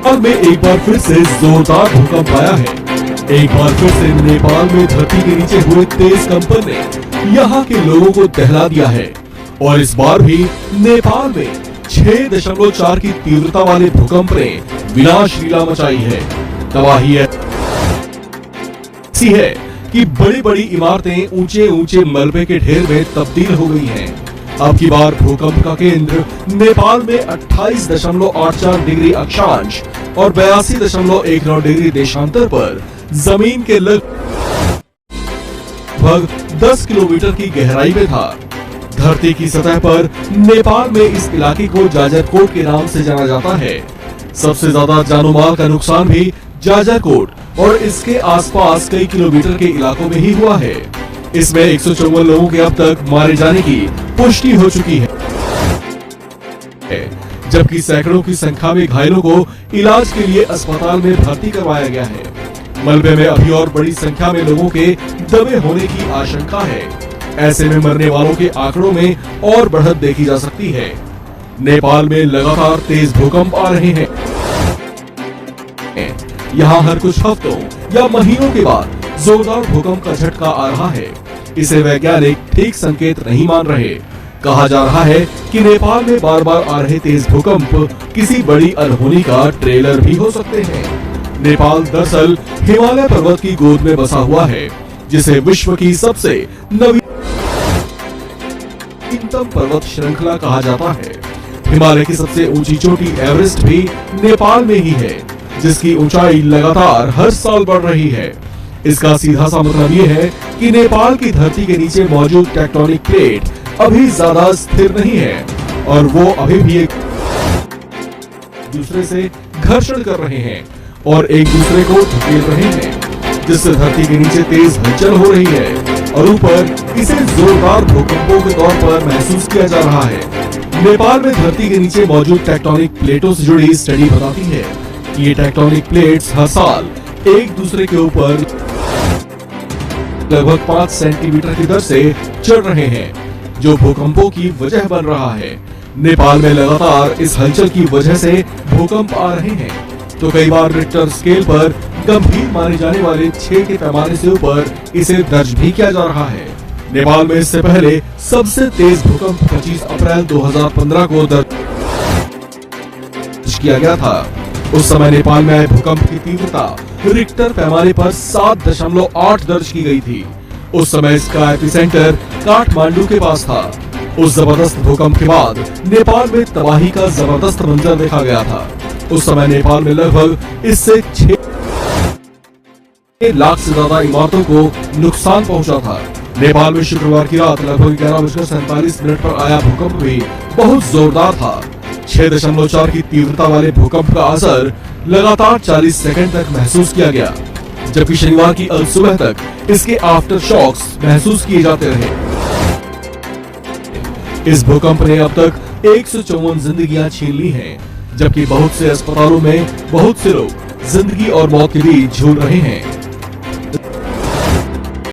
नेपाल में एक बार फिर से जोरदार भूकंप आया है। एक बार फिर से नेपाल में धरती के नीचे हुए तेज कंपन ने यहाँ के लोगों को दहला दिया है और इस बार भी नेपाल में 6.4 की तीव्रता वाले भूकंप ने विनाशलीला मचाई है। तबाही ऐसी है कि बड़ी बड़ी इमारतें ऊंचे ऊंचे मलबे के ढेर में तब्दील हो गई हैं। अब की बार भूकंप का केंद्र नेपाल में 28.84 डिग्री अक्षांश और 82.19 डिग्री देशांतर पर जमीन के लगभग 10 किलोमीटर की गहराई में था। धरती की सतह पर नेपाल में इस इलाके को जाजरकोट के नाम से जाना जाता है। सबसे ज्यादा जानो माल का नुकसान भी जाजरकोट और इसके आसपास कई किलोमीटर के इलाकों में ही हुआ है। इसमें 154 लोगों के अब तक मारे जाने की पुष्टि हो चुकी है, जबकि सैकड़ों की संख्या में घायलों को इलाज के लिए अस्पताल में भर्ती करवाया गया है। मलबे में अभी और बड़ी संख्या में लोगों के दबे होने की आशंका है। ऐसे में मरने वालों के आंकड़ों में और बढ़त देखी जा सकती है। नेपाल में लगातार तेज भूकंप आ रहे हैं। यहाँ हर कुछ हफ्तों या महीनों के बाद जोरदार भूकंप का झटका आ रहा है। इसे वैज्ञानिक ठीक संकेत नहीं मान रहे। कहा जा रहा है कि नेपाल में बार बार आ रहे तेज भूकंप किसी बड़ी अनहोनी का ट्रेलर भी हो सकते हैं। नेपाल दरअसल हिमालय पर्वत की गोद में बसा हुआ है, जिसे विश्व की सबसे नवीनतम पर्वत श्रृंखला कहा जाता है। हिमालय की सबसे ऊंची चोटी एवरेस्ट भी नेपाल में ही है, जिसकी ऊंचाई लगातार हर साल बढ़ रही है। इसका सीधा सा मतलब ये है कि नेपाल की धरती के नीचे मौजूद टेक्टोनिक प्लेट अभी ज्यादा स्थिर नहीं है और वो अभी भी एक दूसरे से घर्षण कर रहे हैं और एक दूसरे को धकेल रहे हैं, जिससे धरती के नीचे तेज हलचल हो रही है और ऊपर इसे जोरदार भूकंपों के तौर पर महसूस किया जा रहा है। नेपाल में धरती के नीचे मौजूद टेक्टोनिक प्लेटों से जुड़ी स्टडी बताती है कि ये टेक्टोनिक प्लेट्स हर साल एक दूसरे के ऊपर लगभग 5 सेंटीमीटर की दर से चढ़ रहे हैं, जो भूकंपों की वजह बन रहा है। नेपाल में लगातार इस हलचल की वजह से भूकंप आ रहे हैं, तो कई बार रिक्टर स्केल पर गंभीर माने जाने वाले 6 के पैमाने से ऊपर इसे दर्ज भी किया जा रहा है। नेपाल में इससे पहले सबसे तेज भूकंप 25 अप्रैल 2015 को दर्ज किया गया था। उस समय नेपाल में आए भूकंप की तीव्रता रिक्टर पैमाने पर 7.8 दर्ज की गई थी। उस समय इसका एपिसेंटर काठमांडू के पास था। उस जबरदस्त भूकंप के बाद नेपाल में तबाही का जबरदस्त मंजर देखा गया था। उस समय नेपाल में लगभग इससे 6 लाख से ज्यादा इमारतों को नुकसान पहुंचा था। नेपाल में शुक्रवार की रात लगभग 11:47 पर आया भूकंप भी बहुत जोरदार था। 6.4 की तीव्रता वाले भूकंप का असर लगातार 40 सेकंड तक महसूस किया गया, जबकि शनिवार की अल सुबह तक इसके आफ्टर शॉक्स महसूस किए जाते रहे। इस भूकंप ने अब तक 154 जिंदगियां छीन ली हैं, जबकि बहुत से अस्पतालों में बहुत से लोग जिंदगी और मौत के बीच झूल रहे हैं।